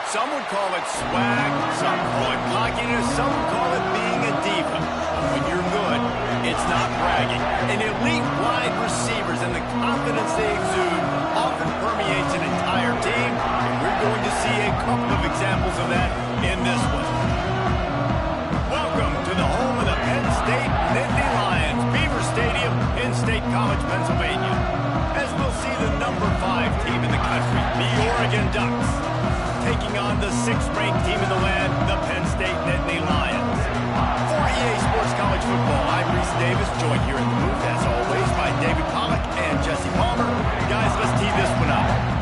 Some would call it swag, some call it cockiness, some would call it being a diva. When you're good, it's not bragging. And elite wide receivers and the confidence they exude often permeates an entire team, and we're going to see a couple of examples of that in this one. Welcome to the home of the Penn State Nittany Lions, Beaver Stadium in State College, Pennsylvania. As we'll see the number 5 team in the country, the Oregon Ducks, taking on the 6th-ranked team in the land, the Penn State Nittany Lions. For EA Sports College Football, I'm Reese Davis, joined here in the booth, as always, by David Pollack and Jesse Palmer. Guys, let's tee this one up.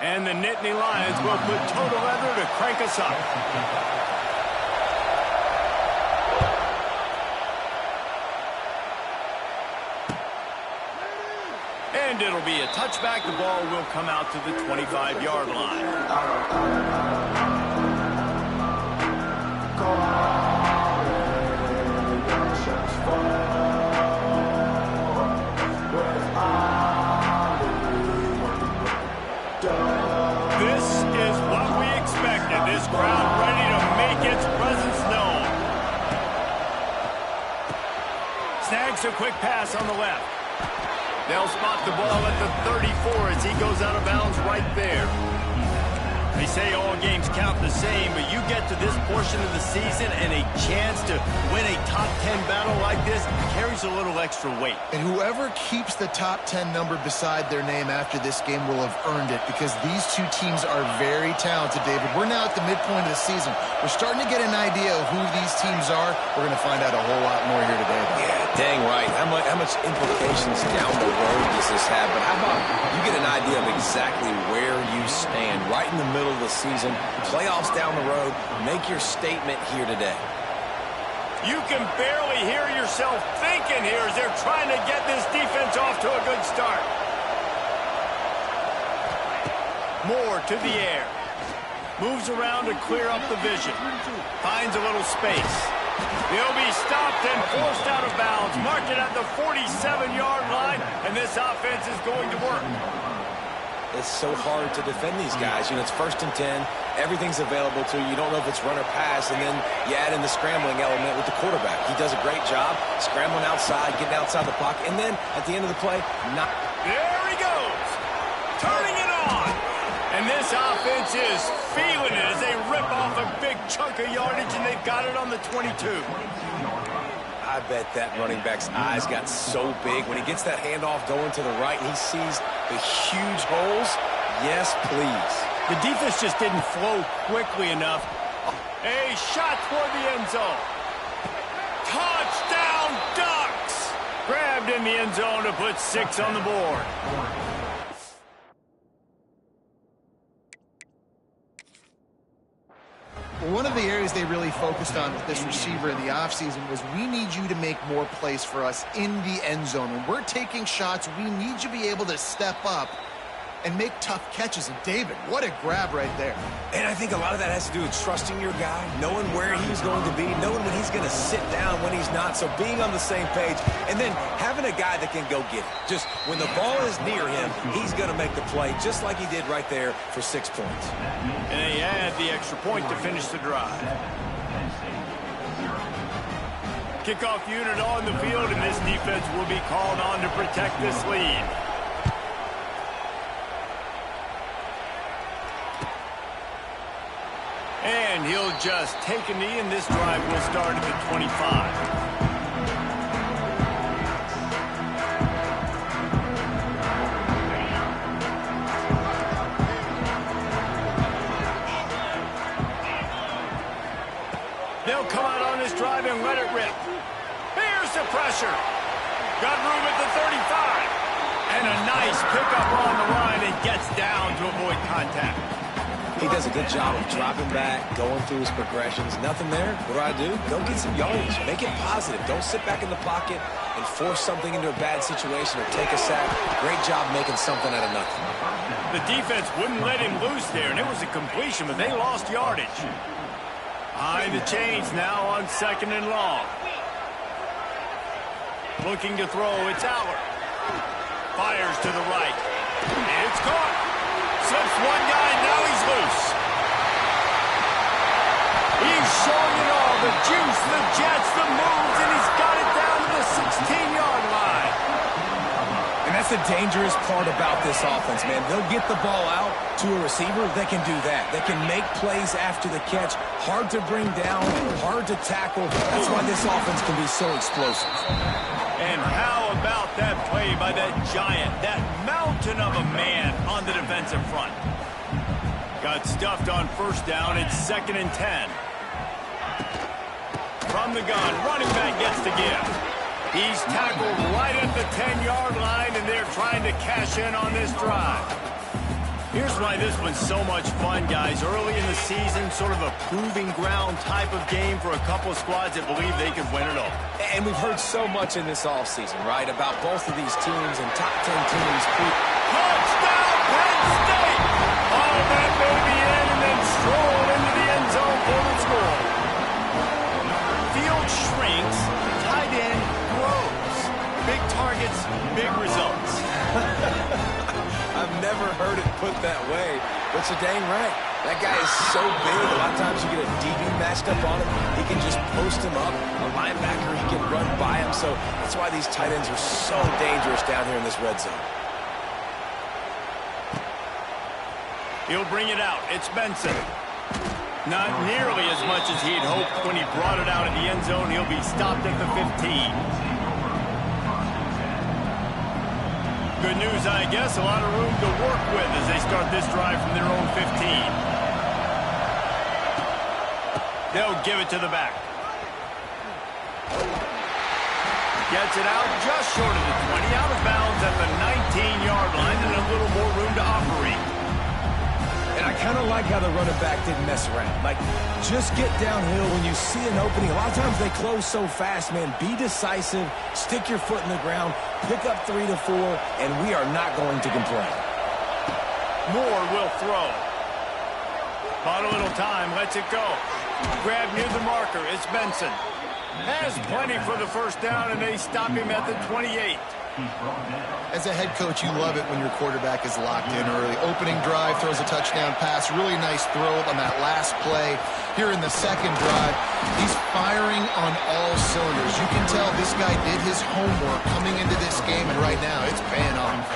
And the Nittany Lions will put total leather to crank us up. And it'll be a touchback. The ball will come out to the 25-yard line. This crowd ready to make its presence known. Snags a quick pass on the left. They'll spot the ball at the 34 as he goes out of bounds right there. They say all games count the same, but you get to this portion of the season and a chance to win a top 10 battle like this carries a little extra weight. And whoever keeps the top 10 number beside their name after this game will have earned it, because these two teams are very talented, David. We're now at the midpoint of the season. We're starting to get an idea of who these teams are. We're going to find out a whole lot more here today, though. Yeah, dang right. How much implications down the road does this have? But how about you get an idea of exactly where you stand right in the middle of the season, playoffs down the road, make your statement here today. You can barely hear yourself thinking here as they're trying to get this defense off to a good start. Moore to the air. Moves around to clear up the vision. Finds a little space. He'll be stopped and forced out of bounds. Marked it at the 47-yard line, and this offense is going to work. It's so hard to defend these guys. You know, it's 1st and 10. Everything's available to you. You don't know if it's run or pass, and then you add in the scrambling element with the quarterback. He does a great job scrambling outside, getting outside the pocket, and then at the end of the play, not. There he goes, turning it on. And this offense is feeling it as they rip off a big chunk of yardage, and they've got it on the 22. I bet that running back's eyes got so big when he gets that handoff going to the right and he sees the huge holes. Yes, please. The defense just didn't flow quickly enough. A shot toward the end zone. Touchdown, Ducks! Grabbed in the end zone to put 6 on the board. One of the areas they really focused on with this receiver in the offseason was, we need you to make more plays for us in the end zone. When we're taking shots, we need you to be able to step up and make tough catches. And David, what a grab right there. And I think a lot of that has to do with trusting your guy, knowing where he's going to be, knowing when he's going to sit down, when he's not. So being on the same page, and then having a guy that can go get it. Just when the ball is near him, he's going to make the play, just like he did right there for 6 points. And they add the extra point to finish the drive. Kickoff unit on the field, and this defense will be called on to protect this lead. And he'll just take a knee, and this drive will start at the 25. They'll come out on this drive and let it rip. Here's the pressure. Got room at the 35. And a nice pickup on the line and gets down to avoid contact. He does a good job of dropping back, going through his progressions. Nothing there. What do? Go get some yardage. Make it positive. Don't sit back in the pocket and force something into a bad situation or take a sack. Great job making something out of nothing. The defense wouldn't let him loose there, and it was a completion, but they lost yardage. Behind the chains now on 2nd and long. Looking to throw, it's Aller. Fires to the right. And it's caught. Slips one guy, now he's loose. He's showing it all. The juice, the jets, the moves, and he's got it down to the 16-yard line. And that's the dangerous part about this offense, man. They'll get the ball out to a receiver. They can do that. They can make plays after the catch. Hard to bring down, hard to tackle. That's why this offense can be so explosive. And how about that play by that giant, that mountain of a man on the defensive front? Got stuffed on 1st down. It's 2nd and 10. From the gun, running back gets to give. He's tackled right at the 10-yard line, and they're trying to cash in on this drive. Here's why this one's so much fun, guys. Early in the season, sort of a proving ground type of game for a couple of squads that believe they can win it all. And we've heard so much in this offseason, right, about both of these teams and top 10 teams. Touchdown, Penn State! Oh, that may be in, and then stroll into the end zone for the score. Field shrinks, tight end grows. Big targets, big results. I've never heard it put that way, but you're dang right. That guy is so big, a lot of times you get a DB matched up on him. He can just post him up. A linebacker, he can run by him. So that's why these tight ends are so dangerous down here in this red zone. He'll bring it out. It's Benson. Not nearly as much as he'd hoped when he brought it out in the end zone. He'll be stopped at the 15. Good news, I guess. A lot of room to work with as they start this drive from their own 15. They'll give it to the back. Gets it out just short of the 20. Out of bounds at the 19-yard line and a little more room to operate. And I kind of like how the running back didn't mess around. Like, just get downhill when you see an opening. A lot of times they close so fast, man. Be decisive. Stick your foot in the ground. Pick up 3 to 4, and we are not going to complain. Moore will throw. Bought a little time. Lets it go. Grab near the marker. It's Benson. Has plenty for the 1st down, and they stop him at the 28. As a head coach, you love it when your quarterback is locked in early. Opening drive, throws a touchdown pass. Really nice throw on that last play. Here in the 2nd drive, he's firing on all cylinders. You can tell this guy did his homework coming into this game, and right now it's paying off.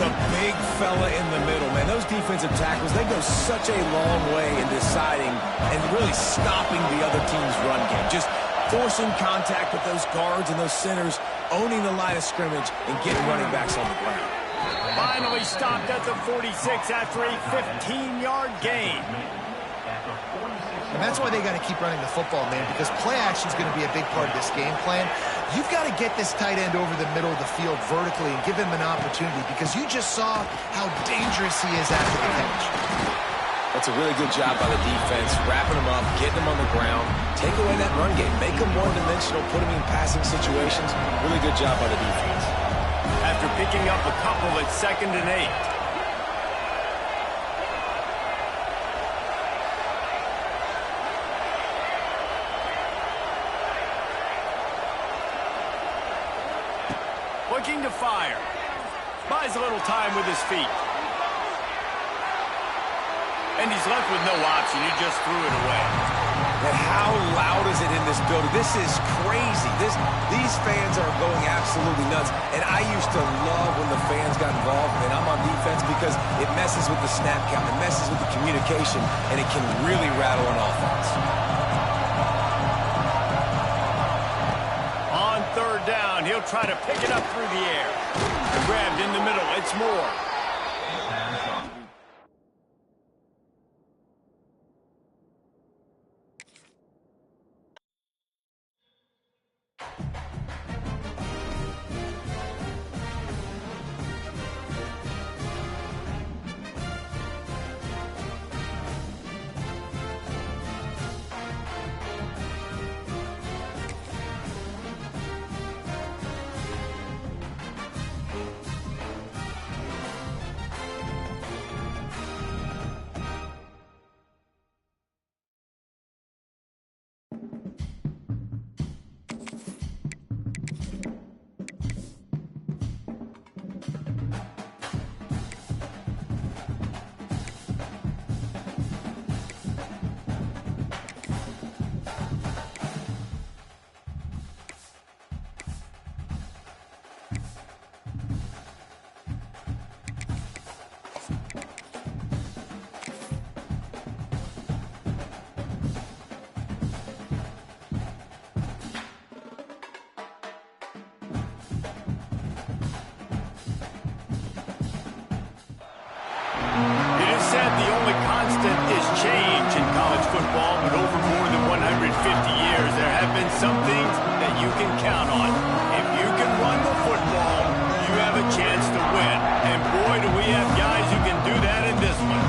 The big fella in the middle, man. Those defensive tackles, they go such a long way in deciding and really stopping the other team's run game. Just forcing contact with those guards and those centers, owning the line of scrimmage, and getting running backs on the ground. Finally stopped at the 46 after a 15-yard gain. And that's why they got to keep running the football, man, because play action is going to be a big part of this game plan. You've got to get this tight end over the middle of the field vertically and give him an opportunity, because you just saw how dangerous he is after the catch. That's a really good job by the defense, wrapping them up, getting them on the ground, take away that run game, make them one-dimensional, put them in passing situations. Really good job by the defense. After picking up a couple at 2nd and 8. Looking to fire. Buys a little time with his feet. And he's left with no option. He just threw it away. And how loud is it in this building? This is crazy. These fans are going absolutely nuts. And I used to love when the fans got involved, and I'm on defense, because it messes with the snap count. It messes with the communication, and it can really rattle an offense. On 3rd down, he'll try to pick it up through the air. Grabbed in the middle. It's Moore. change in college football, but over more than 150 years, there have been some things that you can count on. If you can run the football, you have a chance to win. And boy, do we have guys who can do that in this one.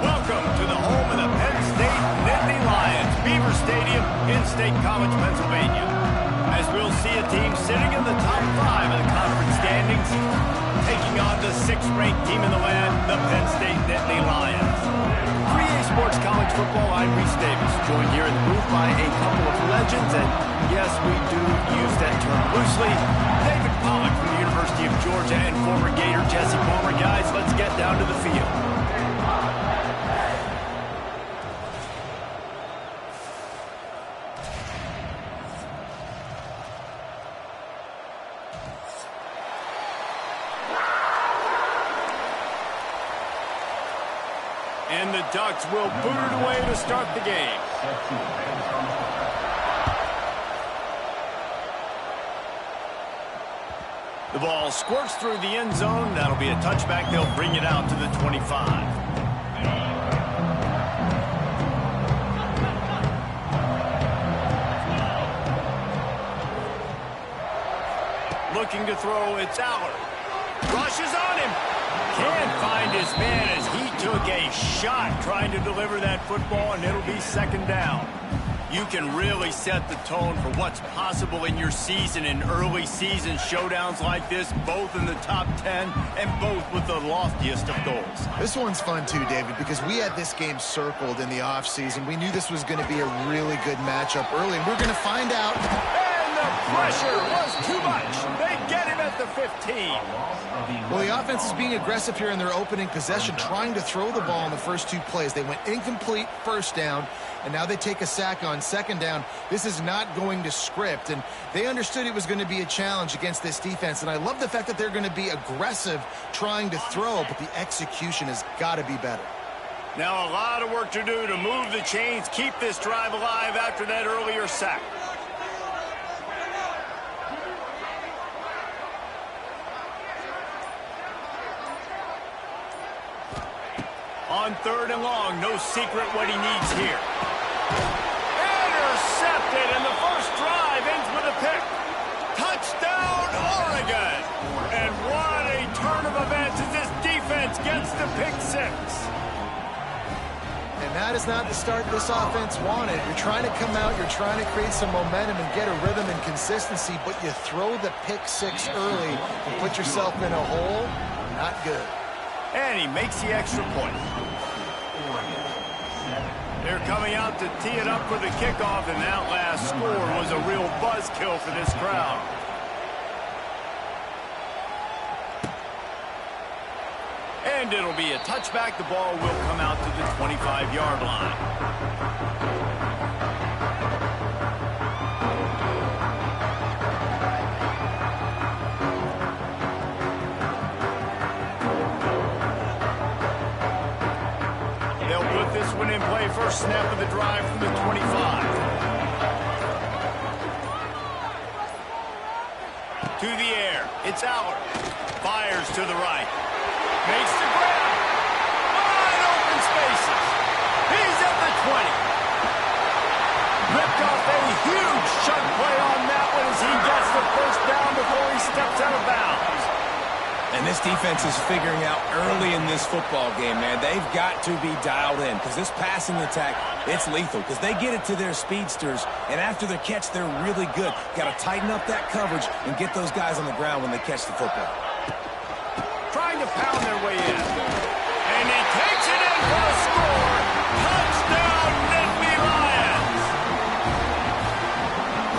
Welcome to the home of the Penn State Nittany Lions, Beaver Stadium in State College, Pennsylvania. As we'll see a team sitting in the top 5 of the conference standings, taking on the 6th-ranked team in the land, the Penn State Nittany Lions. 3A Sports College Football, I'm Reese Davis, joined here in the booth by a couple of legends, and yes, we do use that term loosely. David Pollack from the University of Georgia and former Gator Jesse Palmer. Guys, let's get down to the field. And the Ducks will boot it away to start the game. The ball squirts through the end zone. That'll be a touchback. They'll bring it out to the 25. Looking to throw, it's Allard. Rushes on him. Can't find his man as he took a shot trying to deliver that football, and it'll be 2nd down. You can really set the tone for what's possible in your season in early season showdowns like this, both in the top 10 and both with the loftiest of goals. This one's fun too, David, because we had this game circled in the offseason. We knew this was going to be a really good matchup early, and we're going to find out. And the pressure was too much. They get him at the 15. Well, the offense is being aggressive here in their opening possession, trying to throw the ball in the first 2 plays. They went incomplete 1st down, and now they take a sack on 2nd down. This is not going to script, and they understood it was going to be a challenge against this defense, and I love the fact that they're going to be aggressive trying to throw, but the execution has got to be better. Now a lot of work to do to move the chains, keep this drive alive after that earlier sack. On 3rd and long, no secret what he needs here. Intercepted, and the first drive ends with a pick. Touchdown, Oregon! And what a turn of events as this defense gets the pick 6. And that is not the start this offense wanted. You're trying to come out, you're trying to create some momentum and get a rhythm and consistency, but you throw the pick 6 early and put yourself in a hole. Not good. And he makes the extra point. They're coming out to tee it up for the kickoff, and that last score was a real buzzkill for this crowd. And it'll be a touchback. The ball will come out to the 25-yard line. In play, first snap of the drive from the 25. To the air, it's Allard. Fires to the right. Makes the grab. Wide open spaces. He's at the 20. Ripped off a huge chunk play on that one as he gets the first down before he steps out of bounds. And this defense is figuring out early in this football game, man. They've got to be dialed in because this passing attack, it's lethal because they get it to their speedsters, and after their catch, they're really good. Got to tighten up that coverage and get those guys on the ground when they catch the football. Trying to pound their way in. And he takes it in for a score. Touchdown, Nittany Lions.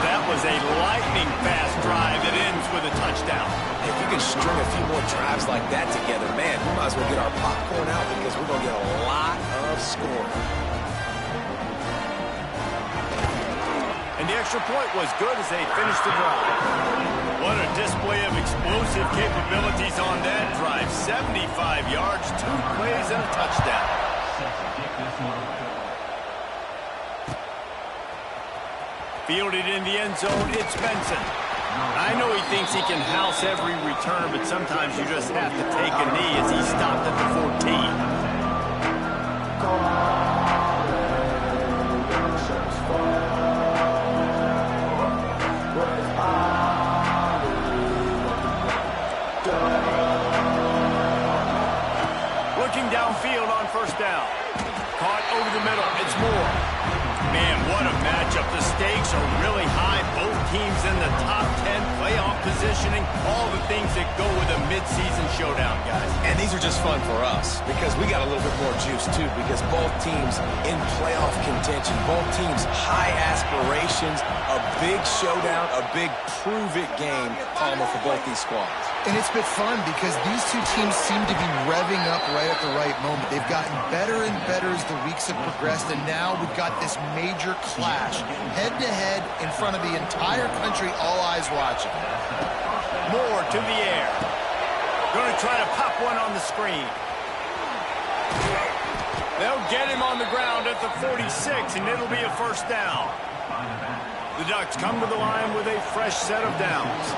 That was a lightning-fast drive that ends with a touchdown. If you can string a few more drives like that together, man, we might as well get our popcorn out because we're going to get a lot of scoring. And the extra point was good as they finished the drive. What a display of explosive capabilities on that drive. 75 yards, 2 plays, and a touchdown. Fielded in the end zone, it's Benson. I know he thinks he can house every return, but sometimes you just have to take a knee as he stopped at the 14. Looking downfield on first down. Caught over the middle. It's Moore. Man, what a matchup. The stakes are really high. Both teams in the top 10, playoff positioning, all the things that go with a midseason showdown, guys. And these are just fun for us because we got a little bit more juice, too, because both teams in playoff contention, both teams high aspirations, a big showdown, a big prove-it game, Palmer, for both these squads. And it's been fun because these two teams seem to be revving up right at the right moment. They've gotten better and better as the weeks have progressed, and now we've got this major clash, head-to-head in front of the entire country, all eyes watching. Moore to the air. Going to try to pop one on the screen. They'll get him on the ground at the 46, and it'll be a first down. The Ducks come to the line with a fresh set of downs.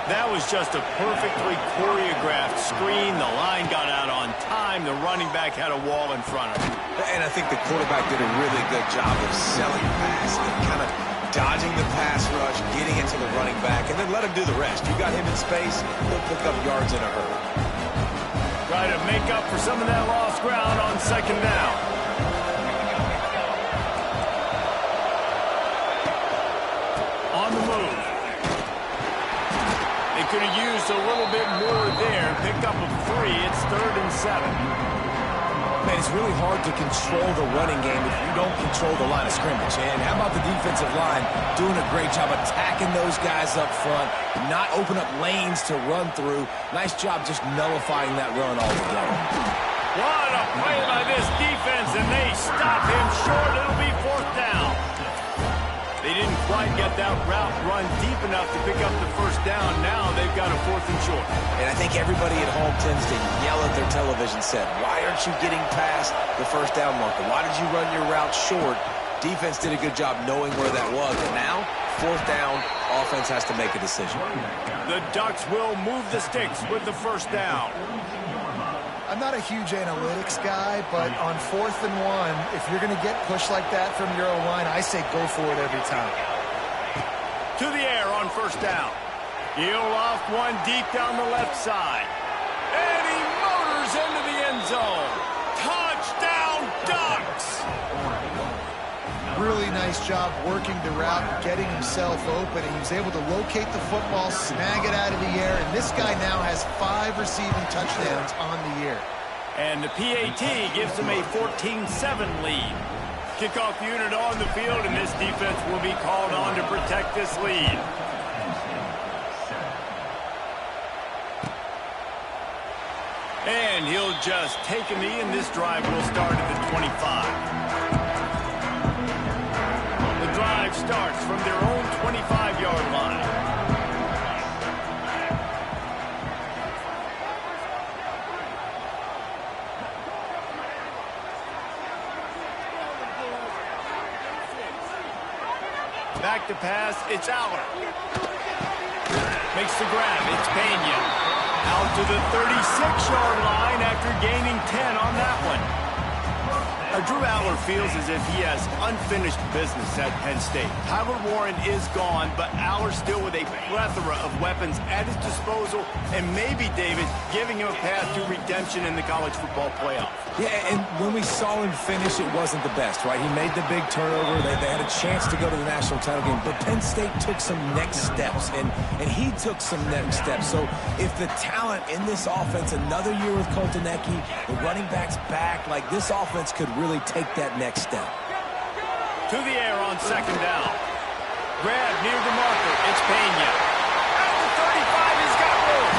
That was just a perfectly choreographed screen. The line got out on time. The running back had a wall in front of him. And I think the quarterback did a really good job of selling pass and kind of dodging the pass rush, getting it to the running back, and then let him do the rest. You got him in space, he'll pick up yards in a hurry. Try to make up for some of that lost ground on second down. On the move. They could have used a little bit more there. Pick up a 3. It's 3rd and 7. Man, it's really hard to control the running game if you don't control the line of scrimmage. And how about the defensive line doing a great job attacking those guys up front, not open up lanes to run through. Nice job just nullifying that run altogether. What a play by this defense, and they stop him short. It'll be 4th down. They didn't quite get that route run deep enough to pick up the first down. Now they've got a 4th and short. And I think everybody at home tends to yell at their television set, why aren't you getting past the first down marker? Why did you run your route short? Defense did a good job knowing where that was. And now, 4th down, offense has to make a decision. The Ducks will move the sticks with the first down. I'm not a huge analytics guy, but on 4th and 1, if you're going to get pushed like that from your O-line, I say go for it every time. To the air on first down. He'll loft one deep down the left side. And he motors into the end zone. Touchdown, Ducks! Really nice job working the route, getting himself open, and he was able to locate the football, snag it out of the air, and this guy now has 5 receiving touchdowns on the year. And the PAT gives him a 14-7 lead. Kickoff unit on the field, and this defense will be called on to protect this lead. And he'll just take a knee, and this drive will start at the 25. The drive starts from their own 25-yard line. Back to pass, it's Aller. Makes the grab, it's Pena. Out to the 36-yard line after gaining 10 on that one. Drew Aller feels as if he has unfinished business at Penn State. Tyler Warren is gone, but Aller still with a plethora of weapons at his disposal, and maybe, David, giving him a path to redemption in the college football playoff. Yeah, and when we saw him finish, it wasn't the best, right? He made the big turnover. They had a chance to go to the national title game, but Penn State took some next steps, and he took some next steps. So if the talent in this offense, another year with Coltonecki, the running backs back, like this offense could really take that next step. To the air on second down. Grab near the marker. It's Pena. At the 35, he's got room.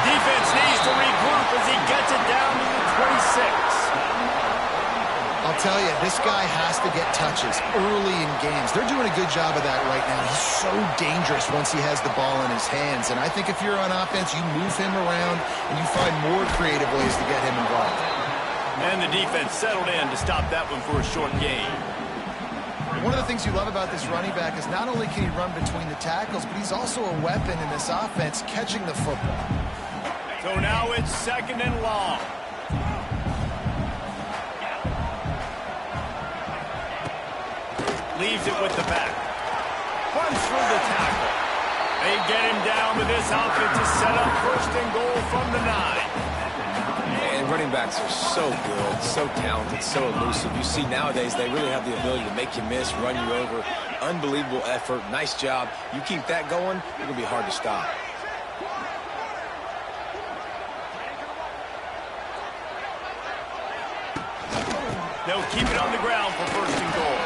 Defense needs to regroup as he gets it down to the 26. I'll tell you, this guy has to get touches early in games. They're doing a good job of that right now. He's so dangerous once he has the ball in his hands. And I think if you're on offense, you move him around and you find more creative ways to get him involved. And the defense settled in to stop that one for a short gain. One of the things you love about this running back is not only can he run between the tackles, but he's also a weapon in this offense catching the football. So now it's second and long. leaves it with the back. Runs through the tackle. They get him down with this outfit to set up 1st and goal from the 9. And running backs are so good, so talented, so elusive. You see nowadays they really have the ability to make you miss, run you over. Unbelievable effort. Nice job. You keep that going, it'll be hard to stop. They'll keep it on the ground for 1st and goal.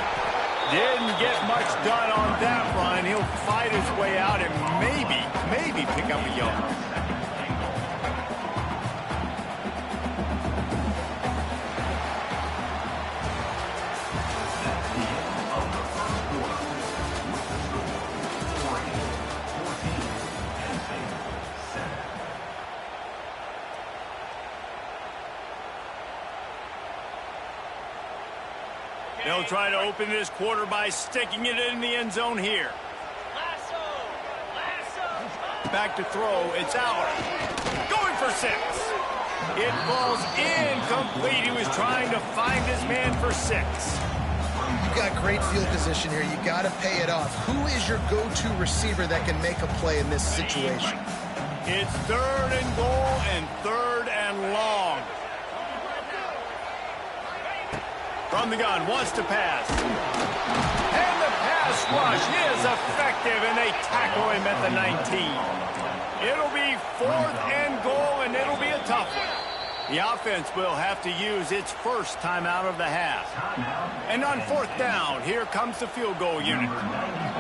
Didn't get much done on that run. He'll fight his way out and maybe pick up a yard. They'll try to open this quarter by sticking it in the end zone here. Back to throw. It's out. Going for 6. It falls incomplete. He was trying to find his man for 6. You got great field position here. You got to pay it off. Who is your go-to receiver that can make a play in this situation? It's 3rd and goal and 3rd and long. From the gun, wants to pass. And the pass rush is effective, and they tackle him at the 19. It'll be 4th and goal, and it'll be a tough one. The offense will have to use its first timeout of the half. And on 4th down, here comes the field goal unit.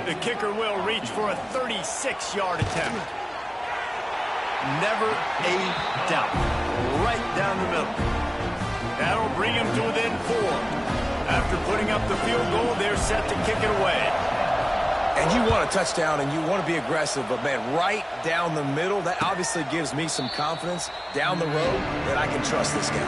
The kicker will reach for a 36-yard attempt. Never a doubt. Right down the middle. That'll bring him to within 4. After putting up the field goal, they're set to kick it away. And you want a touchdown and you want to be aggressive, but man, right down the middle, that obviously gives me some confidence down the road that I can trust this guy.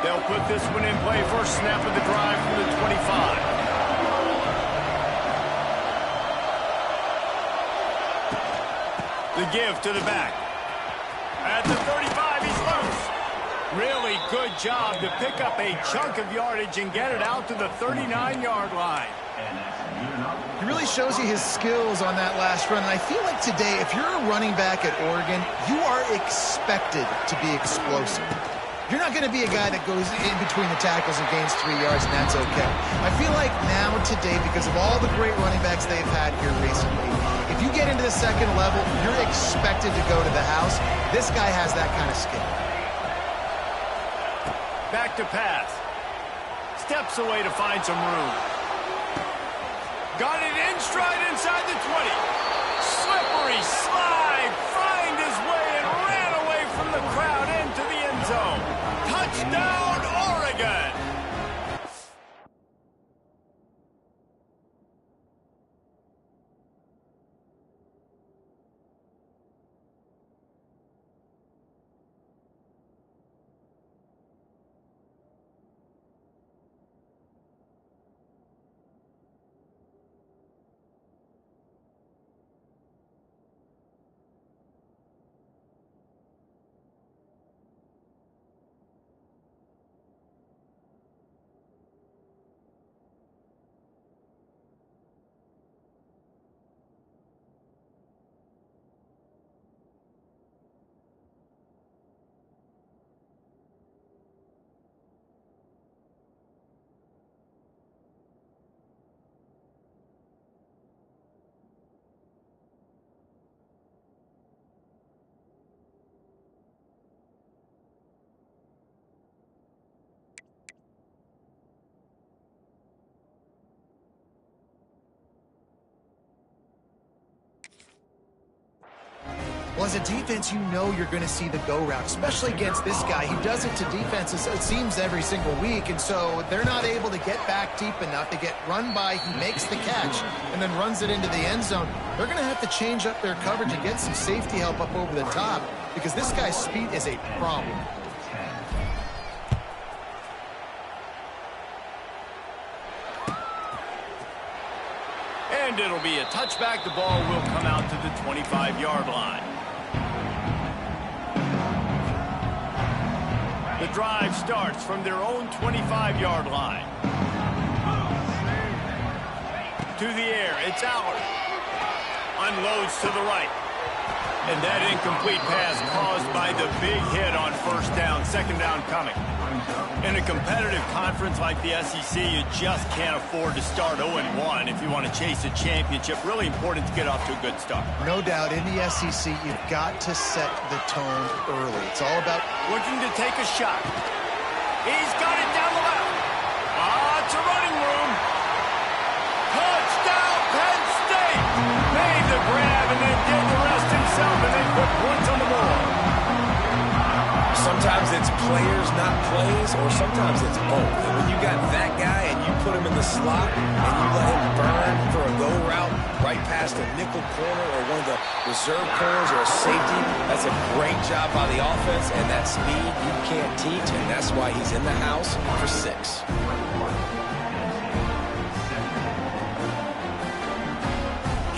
They'll put this one in play. First snap of the drive from the 25. The give to the back. At the 35, he's loose. Really good job to pick up a chunk of yardage and get it out to the 39-yard line. He really shows you his skills on that last run. And I feel like today, if you're a running back at Oregon, you are expected to be explosive. You're not going to be a guy that goes in between the tackles and gains 3 yards, and that's okay. I feel like now today, because of all the great running backs they've had here recently, if you get into the 2nd level, you're expected to go to the house. This guy has that kind of skill. Back to pass. Steps away to find some room. Got it in stride inside the 20. Slippery slide. Find his way and ran away from the crowd into the end zone. Touchdown, Oregon. Well, as a defense, you know you're going to see the go route, especially against this guy. He does it to defenses, it seems, every single week, and so they're not able to get back deep enough. They get run by, he makes the catch, and then runs it into the end zone. They're going to have to change up their coverage and get some safety help up over the top because this guy's speed is a problem. And it'll be a touchback. The ball will come out to the 25-yard line. The drive starts from their own 25-yard line. To the air, it's Allard. Unloads to the right. And that incomplete pass caused by the big hit on first down, second down coming. In a competitive conference like the SEC, you just can't afford to start 0-1 if you want to chase a championship. Really important to get off to a good start. No doubt, in the SEC, you've got to set the tone early. It's all about looking to take a shot. He's got it down the left. It's a running room. Touchdown, Penn State! Made the grab and then did the rest himself, and then put points on the board. Sometimes it's players, not plays, or sometimes it's both. And when you got that guy and you put him in the slot and you let him burn for a go route right past a nickel corner or one of the reserve corners or a safety, that's a great job by the offense, and that speed you can't teach, and that's why he's in the house for 6.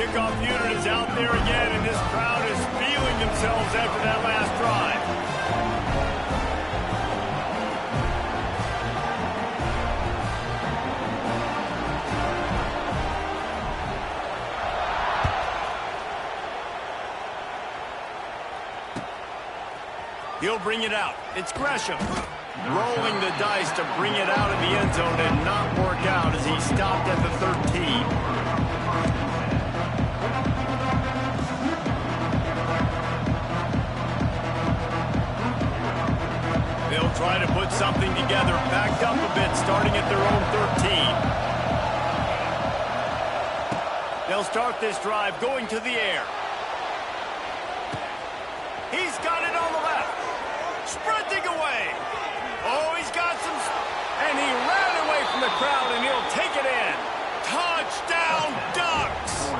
Kickoff unit is out there again, and this crowd is feeling themselves after that last drive. He'll bring it out. It's Gresham. Rolling the dice to bring it out of the end zone and not work out as he stopped at the 13. They'll try to put something together, backed up a bit, starting at their own 13. They'll start this drive going to the air. He's got it on the left. Sprinting away. Oh, he's got some... And he ran away from the crowd, and he'll take it in. Touchdown, Ducks!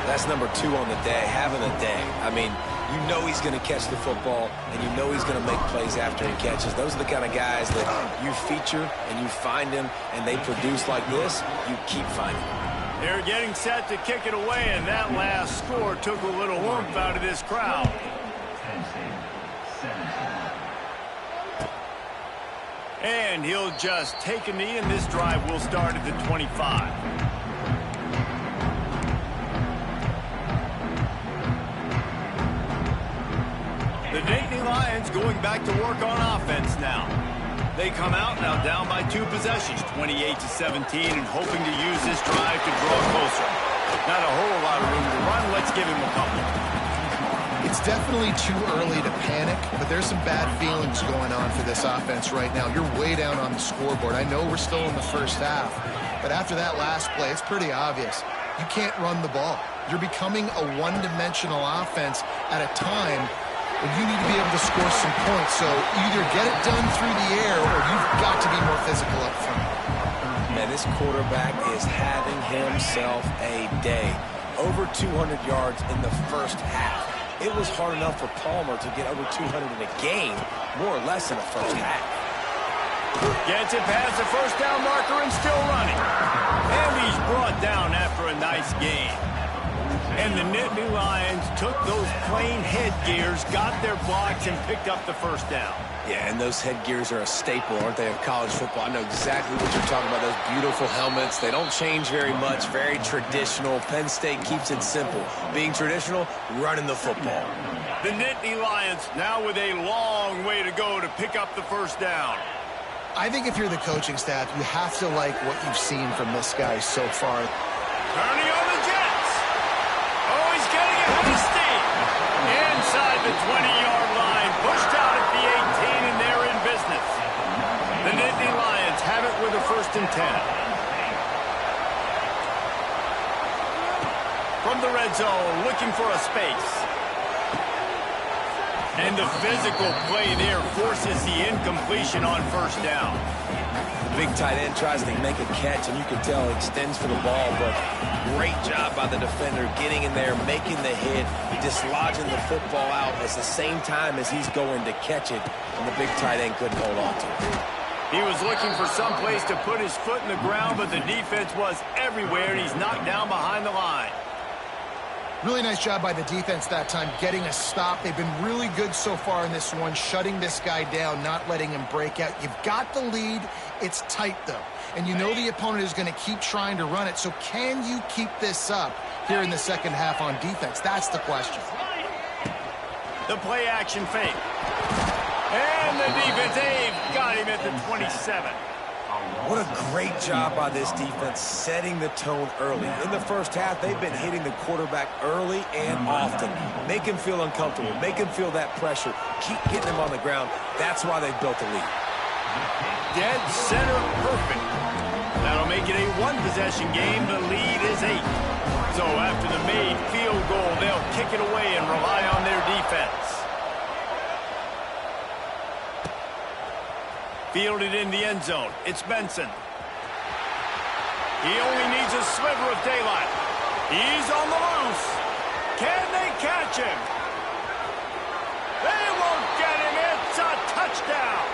That's number 2 on the day, having a day. I mean, you know he's going to catch the football, and you know he's going to make plays after he catches. Those are the kind of guys that you feature, and you find them, and they produce like this, you keep finding them. They're getting set to kick it away, and that last score took a little warmth out of this crowd. And he'll just take a knee, and this drive will start at the 25. The Nittany Lions going back to work on offense now. They come out now down by 2 possessions, 28-17, and hoping to use this drive to draw closer. Not a whole lot of room to run. Let's give him a couple. It's definitely too early to panic, but there's some bad feelings going on for this offense right now. You're way down on the scoreboard. I know we're still in the first half, but after that last play, it's pretty obvious. You can't run the ball. You're becoming a one-dimensional offense at a time when you need to be able to score some points. So either get it done through the air or you've got to be more physical up front. Man, this quarterback is having himself a day. Over 200 yards in the first half. It was hard enough for Palmer to get over 200 in a game, more or less in the first half. Gets it past the first down marker and still running. And he's brought down after a nice game. And the Nittany Lions took those plain headgears, got their blocks, and picked up the first down. Yeah, and those headgears are a staple, aren't they, of college football? I know exactly what you're talking about, those beautiful helmets. They don't change very much, very traditional. Penn State keeps it simple. Being traditional, running the football. The Nittany Lions now with a long way to go to pick up the first down. I think if you're the coaching staff, you have to like what you've seen from this guy so far. Turning on the Jets. Oh, he's getting ahead of steam. Inside the 20-yard line, pushed out at the 18, and they're in business. The Nittany Lions have it with a 1st and 10. From the red zone, looking for a space. And the physical play there forces the incompletion on first down. Big tight end tries to make a catch, and you can tell he extends for the ball, but great job by the defender getting in there, making the hit, dislodging the football out at the same time as he's going to catch it, and the big tight end couldn't hold on to it. He was looking for some place to put his foot in the ground, but the defense was everywhere, and he's knocked down behind the line. Really nice job by the defense that time, getting a stop. They've been really good so far in this one, shutting this guy down, not letting him break out. You've got the lead. It's tight, though. And you know the opponent is going to keep trying to run it. So can you keep this up here in the second half on defense? That's the question. The play action fake. And the defense, got him at the 27. What a great job by this defense setting the tone early. In the first half, they've been hitting the quarterback early and often. Make him feel uncomfortable. Make him feel that pressure. Keep getting him on the ground. That's why they've built the lead. Dead center perfect. That'll make it a one-possession game. The lead is 8. So after the made field goal, they'll kick it away and rely on their defense. Fielded in the end zone. It's Benson. He only needs a sliver of daylight. He's on the loose. Can they catch him? They won't get him. It's a touchdown.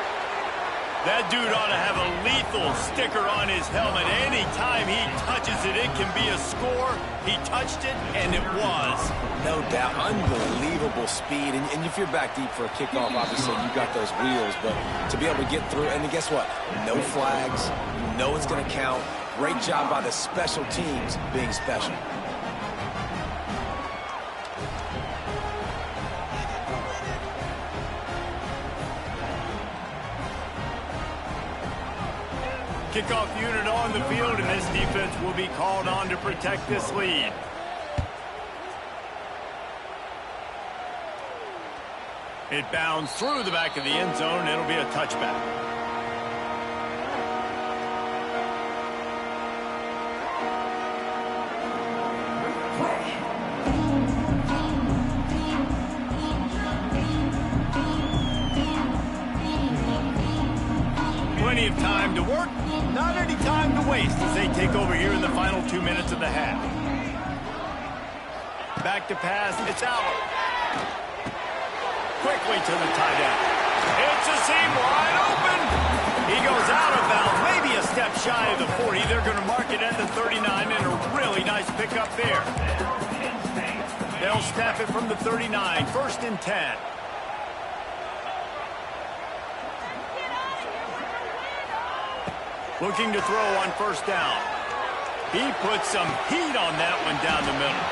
That dude ought to have a lethal sticker on his helmet. Anytime he touches it, it can be a score. He touched it, and it was. No doubt. Unbelievable speed. And if you're back deep for a kickoff, obviously you've got those wheels. But to be able to get through, and guess what? No flags. You know it's going to count. Great job by the special teams being special. Kickoff unit on the field, and this defense will be called on to protect this lead. It bounds through the back of the end zone, and it'll be a touchback. Plenty of time to work, not any time to waste as they take over here in the final 2 minutes of the half. Back to pass, it's Allen. Quickly to the tight end. It's a seam wide open. He goes out of bounds, maybe a step shy of the 40. They're going to mark it at the 39, and a really nice pickup there. They'll snap it from the 39, 1st and 10. Looking to throw on 1st down. He put some heat on that one down the middle.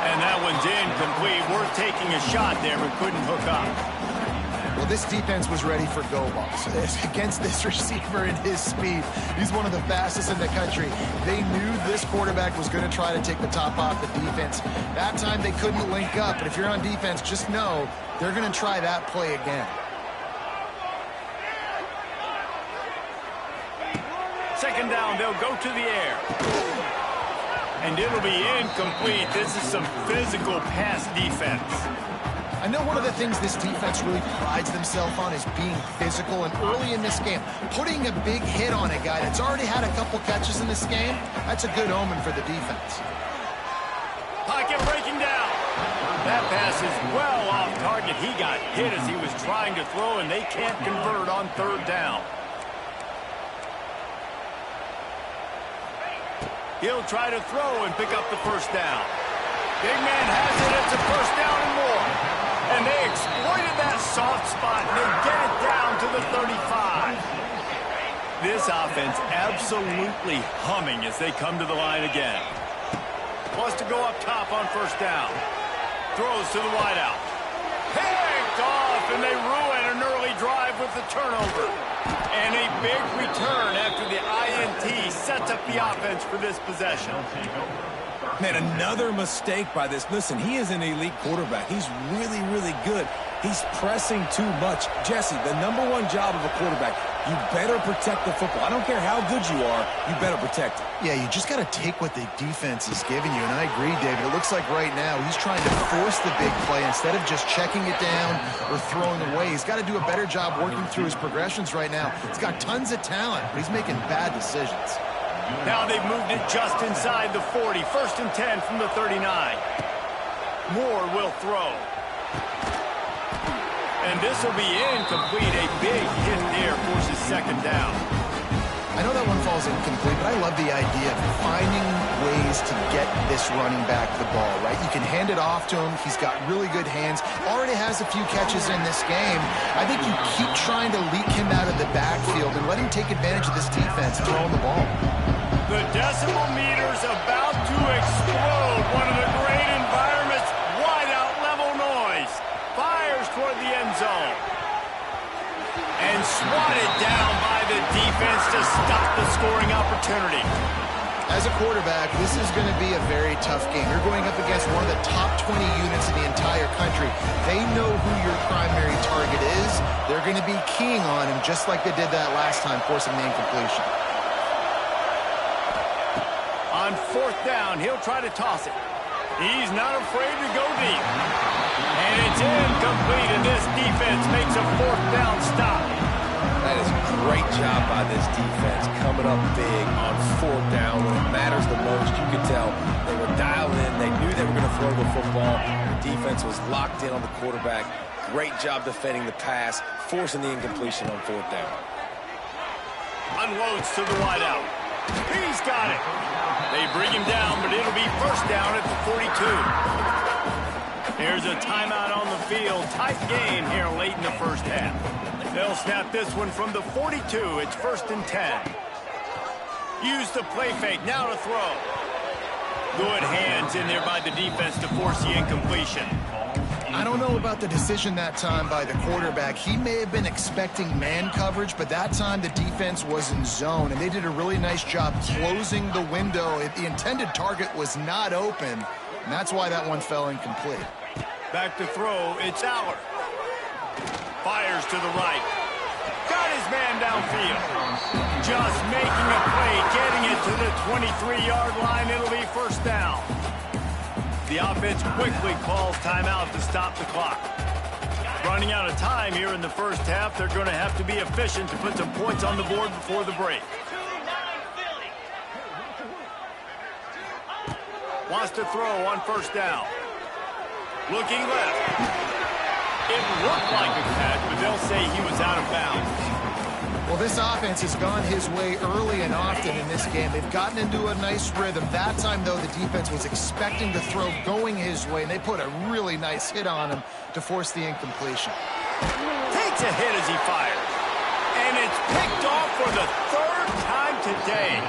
And that one's incomplete. Worth taking a shot there, but couldn't hook up. Well, this defense was ready for go balls. Against this receiver and his speed, he's one of the fastest in the country. They knew this quarterback was going to try to take the top off the defense. That time they couldn't link up, but if you're on defense, just know they're going to try that play again. Second down, they'll go to the air. And it'll be incomplete. This is some physical pass defense. I know one of the things this defense really prides themselves on is being physical, and early in this game, putting a big hit on a guy that's already had a couple catches in this game, that's a good omen for the defense. Pocket breaking down. That pass is well off target. He got hit as he was trying to throw, and they can't convert on 3rd down. He'll try to throw and pick up the 1st down. Big man has it. It's a 1st down and more. And they exploited that soft spot, and they get it down to the 35. This offense absolutely humming as they come to the line again. Wants to go up top on 1st down. Throws to the wideout. Picked off, and they ruin an early drive with the turnover. And a big return after the INT sets up the offense for this possession. Man, another mistake by this. Listen, he is an elite quarterback. He's really, really good. He's pressing too much. Jesse, the #1 job of a quarterback, you better protect the football. I don't care how good you are, you better protect it. Yeah, you just got to take what the defense is giving you, and I agree, David. It looks like right now he's trying to force the big play instead of just checking it down or throwing away. He's got to do a better job working through his progressions right now. He's got tons of talent, but he's making bad decisions. Now they've moved it just inside the 40. 1st and 10 from the 39. Moore will throw. And this will be incomplete. A big hit there forces 2nd down. I know that one falls incomplete, but I love the idea of finding ways to get this running back the ball, right? You can hand it off to him. He's got really good hands. Already has a few catches in this game. I think you keep trying to leak him out of the backfield and let him take advantage of this defense throwing the ball. The decimal meter's about to explode. One of the great environments. Wide out level noise. Fires toward the end zone. And swatted down by the defense to stop the scoring opportunity. As a quarterback, this is going to be a very tough game. You're going up against one of the top 20 units in the entire country. They know who your primary target is. They're going to be keying on him just like they did that last time, forcing the incompletion. On fourth down, he'll try to toss it. He's not afraid to go deep. And it's incomplete, and this defense makes a fourth down stop. That is a great job by this defense, coming up big on fourth down when it matters the most. You could tell they were dialed in. They knew they were going to throw the football. The defense was locked in on the quarterback. Great job defending the pass, forcing the incompletion on fourth down. Unloads to the wideout. He's got it. They bring him down, but it'll be first down at the 42. Here's a timeout on the field. Tight game here late in the first half. They'll snap this one from the 42. It's 1st and 10. Use the play fake. Now to throw. Good hands in there by the defense to force the incompletion. I don't know about the decision that time by the quarterback. He may have been expecting man coverage, but that time the defense was in zone, and they did a really nice job closing the window. The intended target was not open, and that's why that one fell incomplete. Back to throw. It's Aller. Fires to the right. Got his man downfield. Just making a play, getting it to the 23-yard line. It'll be first down. The offense quickly calls timeout to stop the clock. Running out of time here in the first half. They're going to have to be efficient to put some points on the board before the break. Wants to throw on first down. Looking left. It looked like a catch, but they'll say he was out of bounds. Well, this offense has gone his way early and often in this game. They've gotten into a nice rhythm. That time, though, the defense was expecting the throw going his way, and they put a really nice hit on him to force the incompletion. Takes a hit as he fires. And it's picked off for the third time today.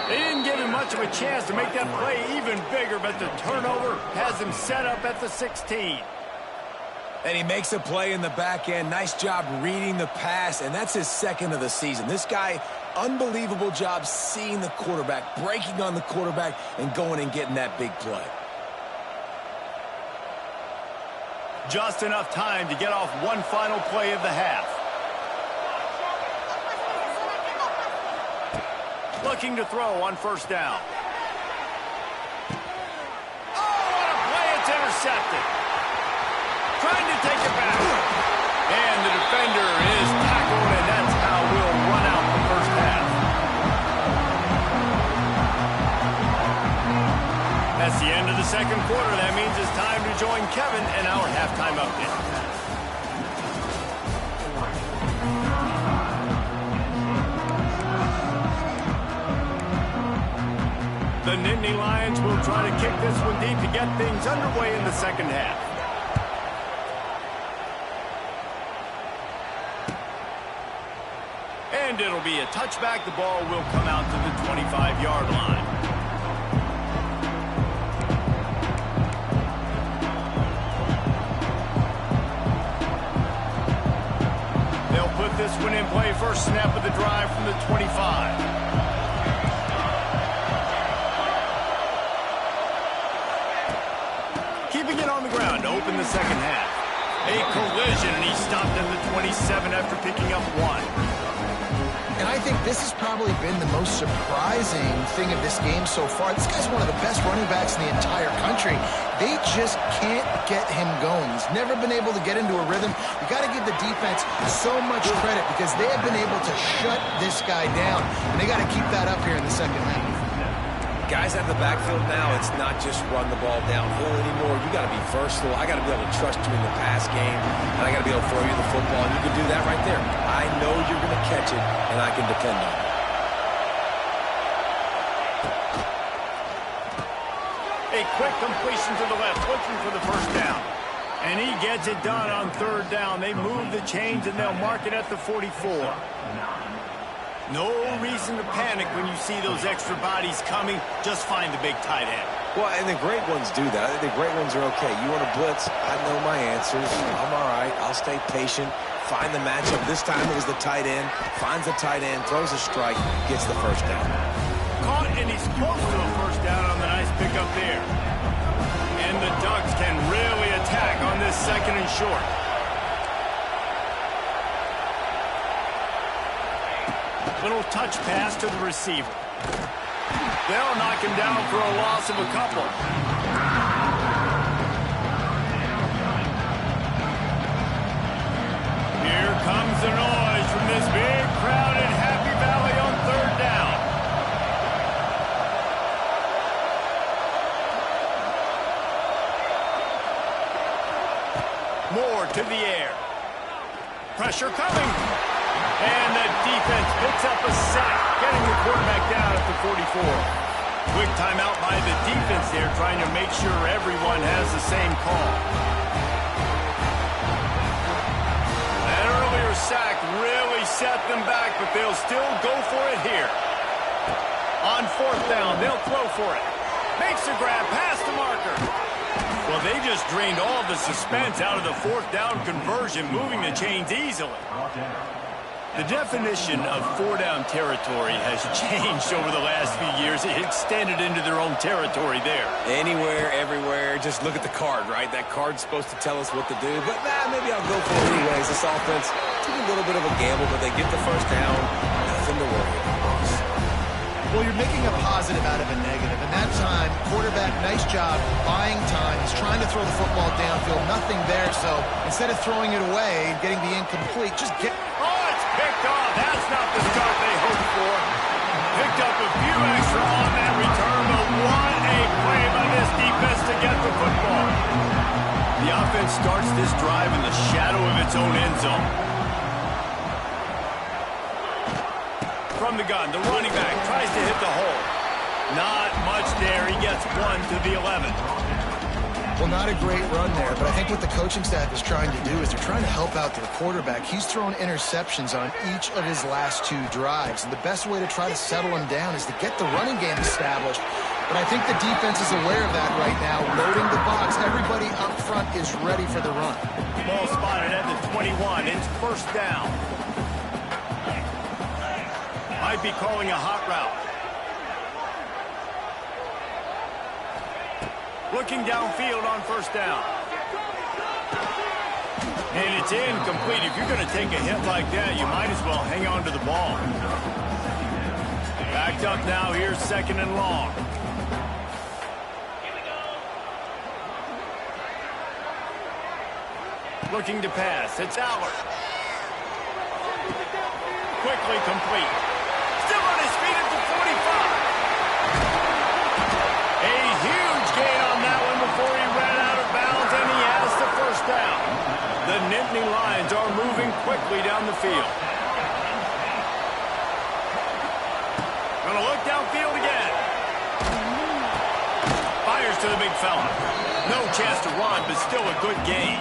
They didn't give him much of a chance to make that play even bigger, but the turnover has him set up at the 16. And he makes a play in the back end. Nice job reading the pass, and that's his second of the season. This guy, unbelievable job seeing the quarterback, breaking on the quarterback, and going and getting that big play. Just enough time to get off one final play of the half. Looking to throw on first down. Oh, what a play! It's intercepted. Trying to take it back. And the defender is tackled, and that's how we'll run out the first half. That's the end of the second quarter. That means it's time to join Kevin in our halftime update. The Nittany Lions will try to kick this one deep to get things underway in the second half. And it'll be a touchback. The ball will come out to the 25-yard line. They'll put this one in play. First snap of the drive from the 25. Keeping it on the ground to open the second half. A collision, and he stopped at the 27 after picking up one. And I think this has probably been the most surprising thing of this game so far. This guy's one of the best running backs in the entire country. They just can't get him going. He's never been able to get into a rhythm. You got to give the defense so much credit because they have been able to shut this guy down, and they got to keep that up here in the second half. Guys out of the backfield now, it's not just run the ball downhill anymore. You got to be versatile. I got to be able to trust you in the pass game, and I got to be able to throw you the football, and you can do that right there. I know you're going to catch it, and I can depend on it. A quick completion to the left, looking for the first down. And he gets it done on third down. They move the chains, and they'll mark it at the 44. No reason to panic when you see those extra bodies coming. Just find the big tight end. Well, and the great ones do that. I think the great ones are okay. You want to blitz, I know my answers. I'm all right. I'll stay patient. Find the matchup. This time it was the tight end. Finds the tight end, throws a strike, gets the first down. Caught, and he's close to a first down on the nice pickup there. And the Ducks can really attack on this second and short. Little touch pass to the receiver. They'll knock him down for a loss of a couple. Here comes the noise from this big crowd in Happy Valley on third down. Moore to the air. Pressure coming. And the defense picks up a sack, getting the quarterback down at the 44. Quick timeout by the defense there, trying to make sure everyone has the same call. That earlier sack really set them back, but they'll still go for it here. On fourth down, they'll throw for it. Makes the grab, past the marker. Well, they just drained all the suspense out of the fourth down conversion, moving the chains easily. The definition of four-down territory has changed over the last few years. It extended into their own territory there. Anywhere, everywhere, just look at the card, right? That card's supposed to tell us what to do, but maybe I'll go for it anyways. This offense took a little bit of a gamble, but they get the first down. Nothing to worry about. Well, you're making a positive out of a negative. And that time, quarterback, nice job, buying time. He's trying to throw the football downfield. Nothing there, so instead of throwing it away and getting the incomplete, just get... Oh, it's picked off. That's not the start they hoped for. Picked up a few extra on that return, but what a play by this defense to get the football. The offense starts this drive in the shadow of its own end zone. From the gun, the running back tries to hit the hole. Not much there. He gets one to the 11. Well, not a great run there, but I think what the coaching staff is trying to do is they're trying to help out their quarterback. He's thrown interceptions on each of his last two drives, and the best way to try to settle him down is to get the running game established. But I think the defense is aware of that right now, loading the box. Everybody up front is ready for the run. Ball spotted at the 21. It's first down. Might be calling a hot route. Looking downfield on first down. And it's incomplete. If you're going to take a hit like that, you might as well hang on to the ball. Backed up now. Here's second and long. Looking to pass. It's Allard. Quickly complete. Still on his feet at the 45. A huge gain on that one before he ran out of bounds, and he has the first down. The Nittany Lions are moving quickly down the field. Gonna look downfield again. Fires to the big fella. No chance to run, but still a good gain.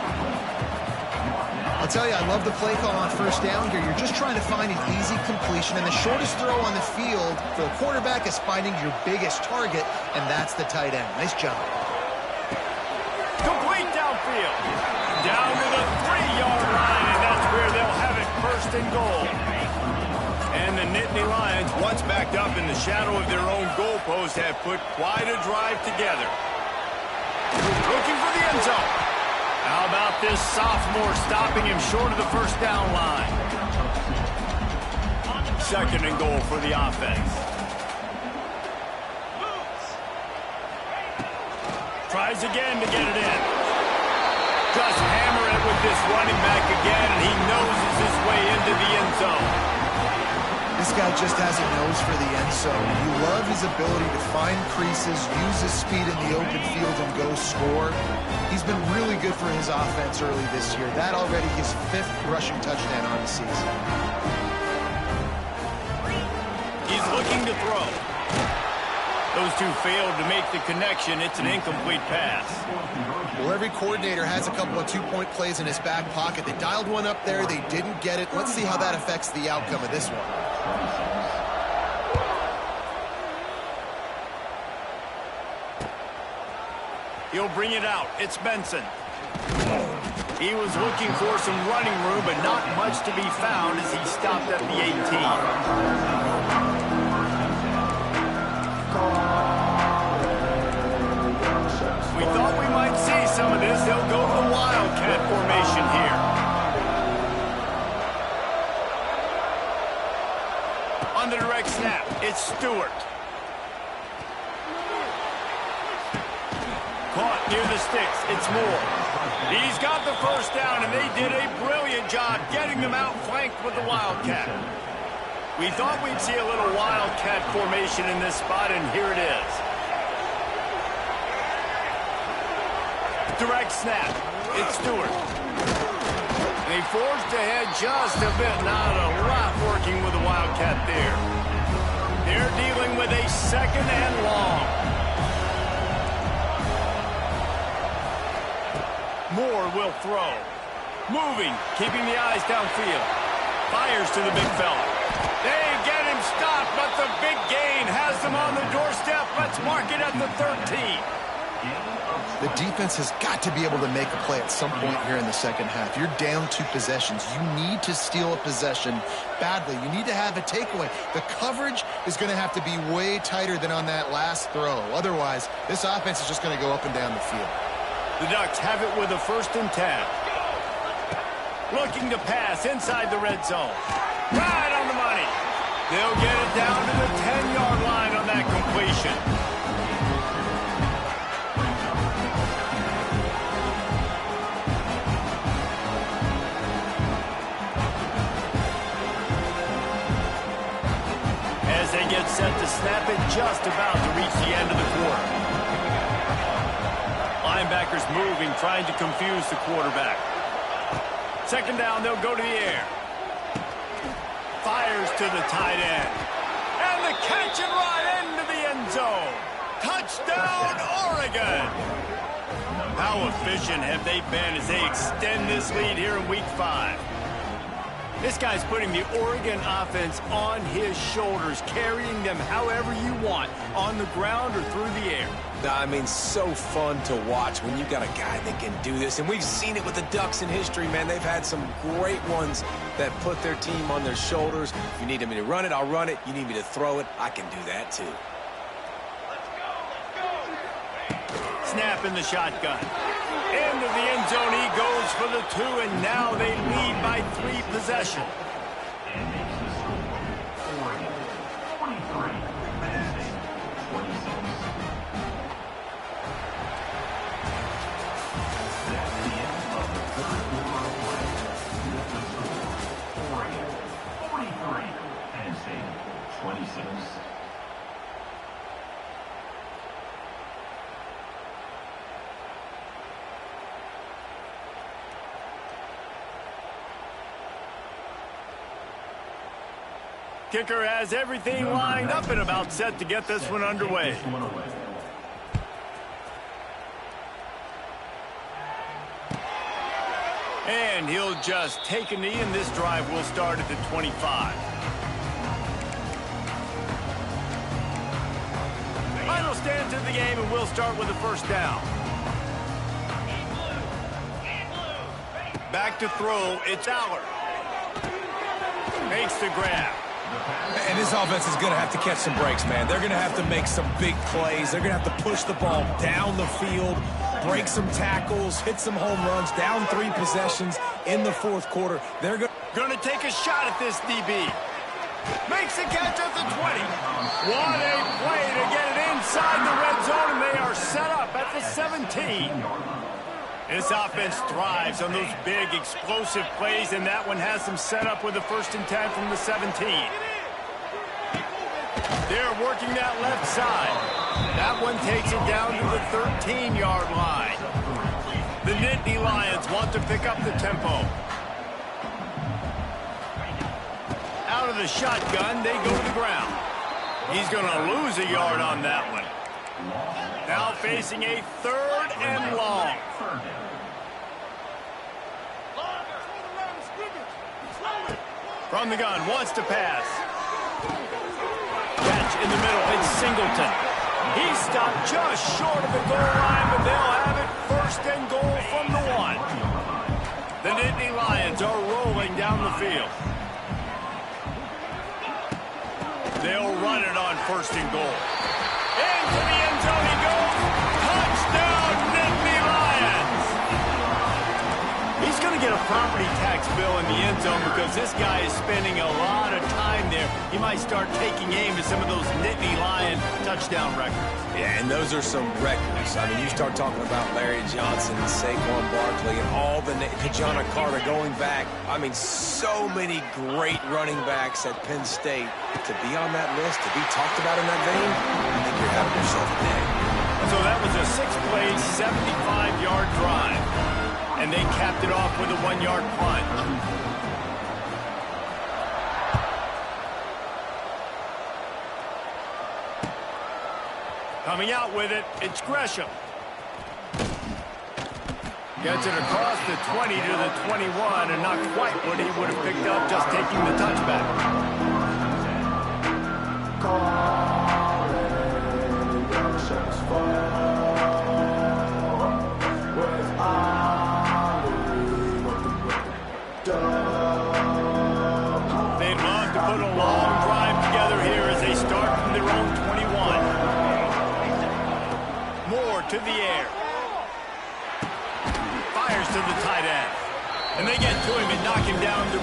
I'll tell you, I love the play call on first down here. You're just trying to find an easy completion, and the shortest throw on the field for the quarterback is finding your biggest target, and that's the tight end. Nice job. Complete downfield. Down to the 3-yard line, and that's where they'll have it first and goal. And the Nittany Lions, once backed up in the shadow of their own goalpost, have put quite a drive together. Looking for the end zone. How about this sophomore stopping him short of the first down line? Second and goal for the offense. Tries again to get it in. Just hammer it with this running back again, and he noses his way into the end zone. This guy just has a nose for the end zone. You love his ability to find creases, use his speed in the open field, and go score. He's been really good for his offense early this year. That already his 5th rushing touchdown on the season. He's looking to throw. Those two failed to make the connection. It's an incomplete pass. Well, every coordinator has a couple of two-point plays in his back pocket. They dialed one up there. They didn't get it. Let's see how that affects the outcome of this one. He'll bring it out. It's Benson. He was looking for some running room, but not much to be found as he stopped at the 18. We thought we might see some of this. They'll go to the Wildcat formation here. On the direct snap, it's Stewart. Caught near the sticks, it's Moore. He's got the first down, and they did a brilliant job getting them out flanked with the Wildcat. We thought we'd see a little Wildcat formation in this spot, and here it is. Direct snap. It's Stewart. They forged ahead just a bit. Not a lot working with the Wildcat there. They're dealing with a second and long. Moore will throw. Moving, keeping the eyes downfield. Fires to the big fella. They get him stopped, but the big gain has them on the doorstep. Let's mark it at the 13. The defense has got to be able to make a play at some point here in the second half. You're down 2 possessions. You need to steal a possession badly. You need to have a takeaway. The coverage is going to have to be way tighter than on that last throw. Otherwise, this offense is just going to go up and down the field. The Ducks have it with a 1st and 10. Looking to pass inside the red zone. Right on the money. They'll get it down to the 10-yard line on that completion. As they get set to snap it, just about to reach the end of the quarter. Linebackers moving, trying to confuse the quarterback. 2nd down, they'll go to the air. Fires to the tight end. And the catch and run into the end zone. Touchdown, Oregon! How efficient have they been as they extend this lead here in Week 5? This guy's putting the Oregon offense on his shoulders, carrying them however you want, on the ground or through the air. I mean, so fun to watch when you've got a guy that can do this. And we've seen it with the Ducks in history, man. They've had some great ones that put their team on their shoulders. If you need me to run it, I'll run it. You need me to throw it, I can do that too. Snap in the shotgun. Into the end zone he goes for the 2, and now they lead by 3 possessions. Penn State, 26. Kicker has everything lined up and about set to get this one underway. And he'll just take a knee, and this drive will start at the 25. Final stance of the game, and we'll start with the 1st down. Back to throw, it's Allard. Makes the grab. And this offense is going to have to catch some breaks, man. They're going to have to make some big plays. They're going to have to push the ball down the field, break some tackles, hit some home runs, down 3 possessions in the 4th quarter. They're going to take a shot at this DB. Makes the catch at the 20. What a play to get it inside the red zone, and they are set up at the 17. This offense thrives on those big, explosive plays, and that one has them set up with a 1st and 10 from the 17. They're working that left side. That one takes it down to the 13-yard line. The Nittany Lions want to pick up the tempo. Out of the shotgun, they go to the ground. He's going to lose a yard on that one. Now facing a 3rd and long. From the gun, wants to pass. Catch in the middle, it's Singleton. He stopped just short of the goal line, but they'll have it 1st and goal from the 1. The Nittany Lions are rolling down the field. They'll run it on 1st and goal. Into the end zone he goes. Touchdown, Nittany Lions. He's going to get a property tax bill in the end zone because this guy is spending a lot of time there. He might start taking aim at some of those Nittany Lion touchdown records. Yeah, and those are some records. I mean, you start talking about Larry Johnson, Saquon Barkley, and all the John Carter going back. I mean, so many great running backs at Penn State. To be on that list, to be talked about in that vein, I think you're having yourself a day. So that was a 6-play, 75-yard drive. And they capped it off with a 1-yard punt. Coming out with it, it's Gresham. Gets it across the 20 to the 21, and not quite what he would have picked up just taking the touchback. They'd love to put a long drive together here as they start from their own 21. Moore to the air. Fires to the tight end. And they get to him and knock him down to...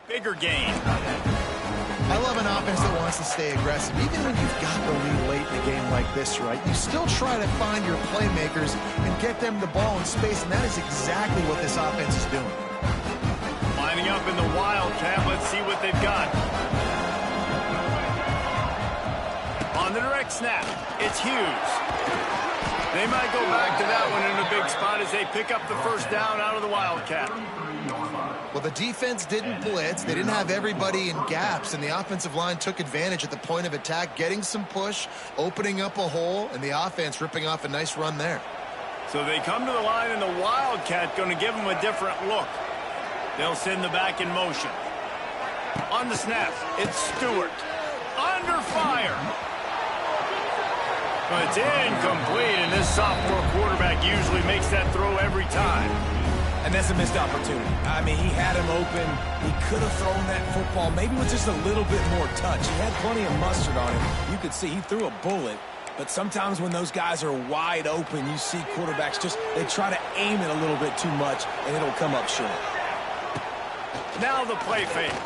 bigger gain. I love an offense that wants to stay aggressive. Even when you've got the lead late in a game like this, right, you still try to find your playmakers and get them the ball in space, and that is exactly what this offense is doing. Lining up in the Wildcat. Let's see what they've got. On the direct snap, it's Hughes. They might go back to that one in a big spot as they pick up the 1st down out of the Wildcat. Well, the defense didn't blitz. They didn't have everybody in gaps, and the offensive line took advantage at the point of attack, getting some push, opening up a hole, and the offense ripping off a nice run there. So they come to the line, and the Wildcat going to give them a different look. They'll send the back in motion. On the snap, it's Stewart. Under fire. But it's incomplete, and this sophomore quarterback usually makes that throw every time. And that's a missed opportunity. I mean, he had him open. He could have thrown that football maybe with just a little bit more touch. He had plenty of mustard on him. You could see he threw a bullet. But sometimes when those guys are wide open, you see quarterbacks they try to aim it a little bit too much, and it'll come up short. Now the play fake.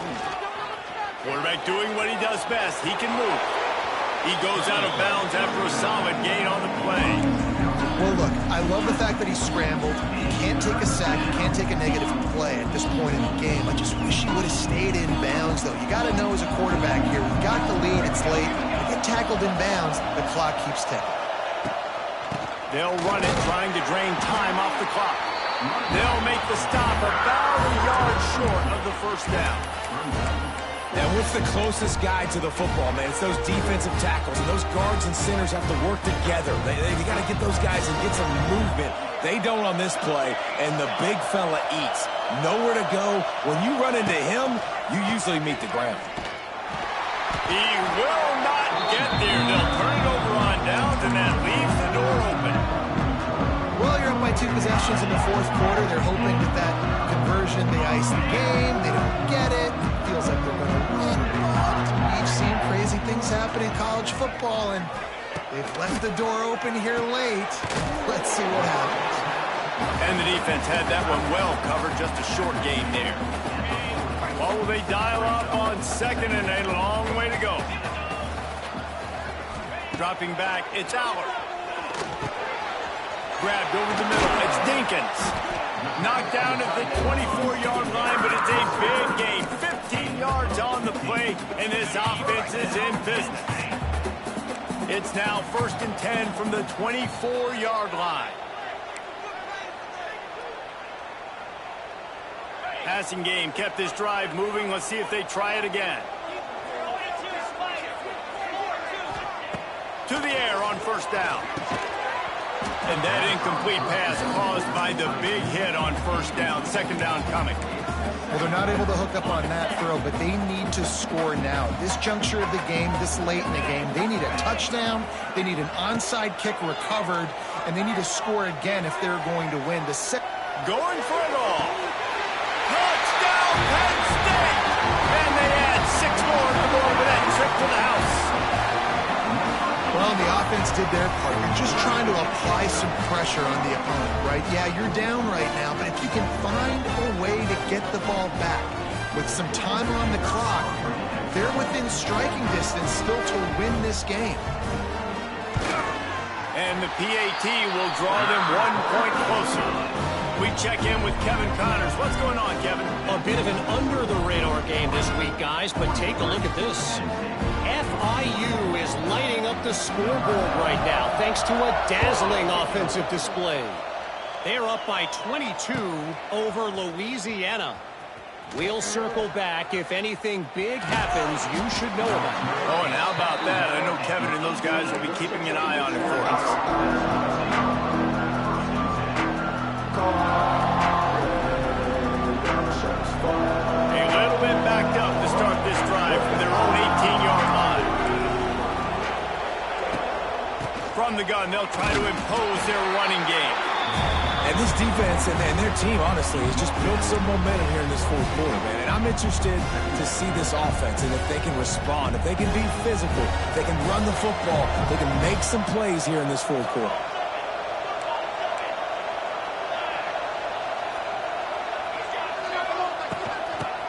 Quarterback doing what he does best. He can move. He goes out of bounds after a solid gain on the play. Well, look, I love the fact that he scrambled. He can't take a sack. He can't take a negative play at this point in the game. I just wish he would have stayed in bounds, though. You got to know as a quarterback here, we got the lead. It's late. You get tackled in bounds, the clock keeps ticking. They'll run it, trying to drain time off the clock. They'll make the stop about a yard short of the 1st down. Now, what's the closest guy to the football, man? It's those defensive tackles, and those guards and centers have to work together. They got to get those guys and get some movement. They don't on this play, and the big fella eats. Nowhere to go. When you run into him, you usually meet the ground. He will not get there. They'll turn it over on downs, and that leaves the door open. Well, you're up by 2 possessions in the 4th quarter. They're hoping that conversion, they ice the game. They don't get it. Feels like they're going to win, but we've seen crazy things happen in college football, and they've left the door open here late. Let's see what happens. And the defense had that one well covered, just a short game there. Or will they dial up on 2nd and a long way to go? Dropping back, it's Aller. Grabbed over the middle, it's Dinkins. Knocked down at the 24-yard line, but it's a big gain. 15 yards on the play, and this offense is in business. It's now 1st and 10 from the 24-yard line. Passing game kept this drive moving. Let's see if they try it again. To the air on 1st down. And that incomplete pass caused by the big hit on 1st down. 2nd down coming. Well, they're not able to hook up on that throw, but they need to score now. This juncture of the game, this late in the game, they need a touchdown, they need an onside kick recovered, and they need to score again if they're going to win. Going for it all. Touchdown, Penn State! And they add 6 more to the board with that trip to the house. Well, the offense did their part. You're just trying to apply some pressure on the opponent, right? Yeah, you're down right now, but if you can find a way to get the ball back with some time on the clock, they're within striking distance still to win this game. And the PAT will draw them 1 point closer. We check in with Kevin Connors. What's going on, Kevin? A bit of an under-the-radar game this week, guys, but take a look at this. FIU is lighting up the scoreboard right now thanks to a dazzling offensive display. They're up by 22 over Louisiana. We'll circle back. If anything big happens, you should know about it. Oh, and how about that? I know Kevin and those guys will be keeping an eye on it for us. A little bit backed up to start this drive from their own 18-yard line. From the gun, they'll try to impose their running game. And this defense and their team, honestly, has just built some momentum here in this 4th quarter, man. And I'm interested to see this offense and if they can respond, if they can be physical, if they can run the football, they can make some plays here in this 4th quarter.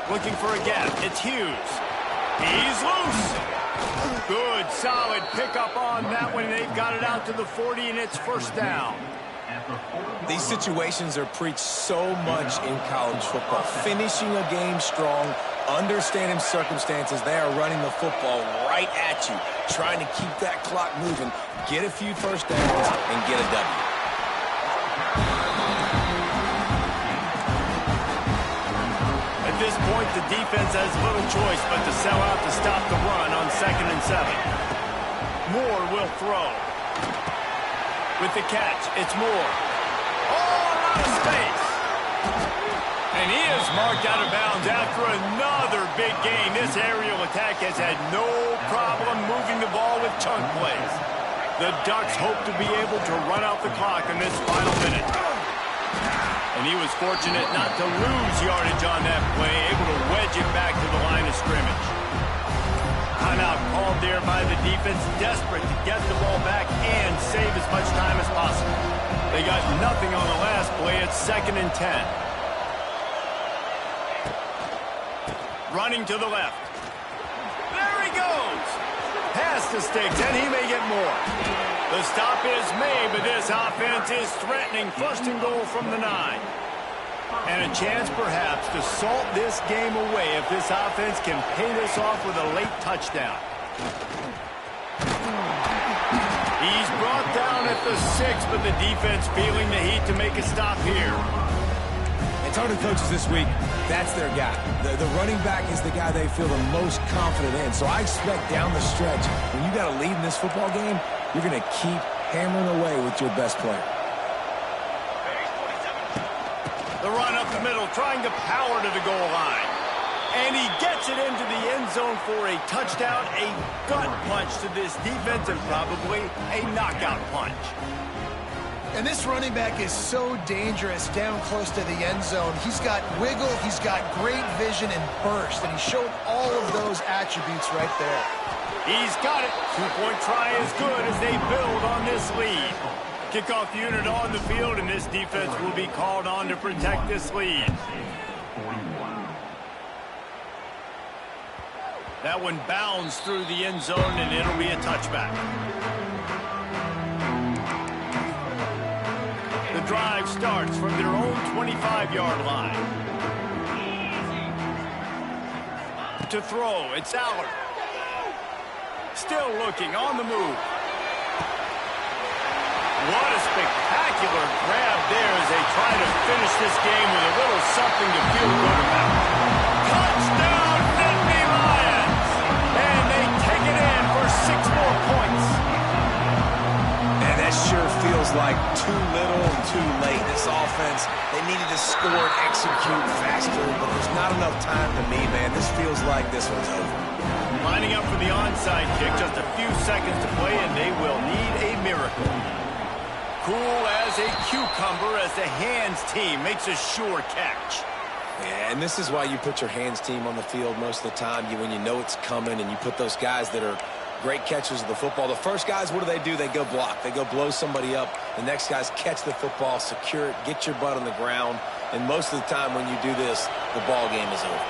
Looking for a gap. It's Hughes. He's loose. Good, solid pickup on that one. They've got it out to the 40, and it's 1st down. These situations are preached so much in college football. Finishing a game strong, understanding circumstances. They are running the football right at you, trying to keep that clock moving, get a few 1st downs, and get a W. At this point, the defense has little choice but to sell out to stop the run on 2nd and 7. Moore will throw. With the catch, it's Moore. All out of space. And he is marked out of bounds after another big gain. This aerial attack has had no problem moving the ball with chunk plays. The Ducks hope to be able to run out the clock in this final minute. And he was fortunate not to lose yardage on that play, able to wedge it back to the line of scrimmage. Timeout called there by the defense, desperate to get the ball back and save as much time as possible. They got nothing on the last play. It's 2nd and 10. Running to the left. There he goes. Past the sticks, and he may get more. The stop is made, but this offense is threatening. 1st and goal from the 9. And a chance, perhaps, to salt this game away if this offense can pay this off with a late touchdown. He's brought down at the 6, but the defense feeling the heat to make a stop here. And talking to coaches this week, that's their guy. The running back is the guy they feel the most confident in. So I expect down the stretch, when you got a lead in this football game, you're going to keep hammering away with your best player. The run up the middle, trying to power to the goal line. And he gets it into the end zone for a touchdown, a gut punch to this defense, and probably a knockout punch. And this running back is so dangerous down close to the end zone. He's got wiggle, he's got great vision and burst, and he showed all of those attributes right there. He's got it. 2-point try is good as they build on this lead. Kickoff unit on the field, and this defense will be called on to protect this lead. That one bounds through the end zone, and it'll be a touchback. The drive starts from their own 25-yard line. To throw, it's Aller. Still looking on the move. What a spectacular grab there as they try to finish this game with a little something to feel good about. Touchdown, Nittany Lions! And they take it in for 6 more points. And that sure feels like too little and too late. This offense, they needed to score and execute faster, but there's not enough time to me, man. This feels like this one's over. Lining up for the onside kick, just a few seconds to play, and they will need a miracle. Cool as a cucumber as the hands team makes a sure catch. Yeah, and this is why you put your hands team on the field most of the time. When you know it's coming, and you put those guys that are great catchers of the football. The first guys, what do? They go block. They go blow somebody up. The next guys catch the football, secure it, get your butt on the ground. And most of the time when you do this, the ball game is over.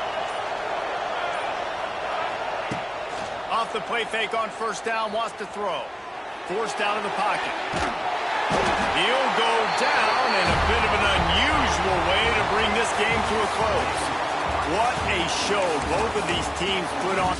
Off the play fake on first down, wants to throw. Forced out of the pocket. He'll go down in a bit of an unusual way to bring this game to a close. What a show both of these teams put on.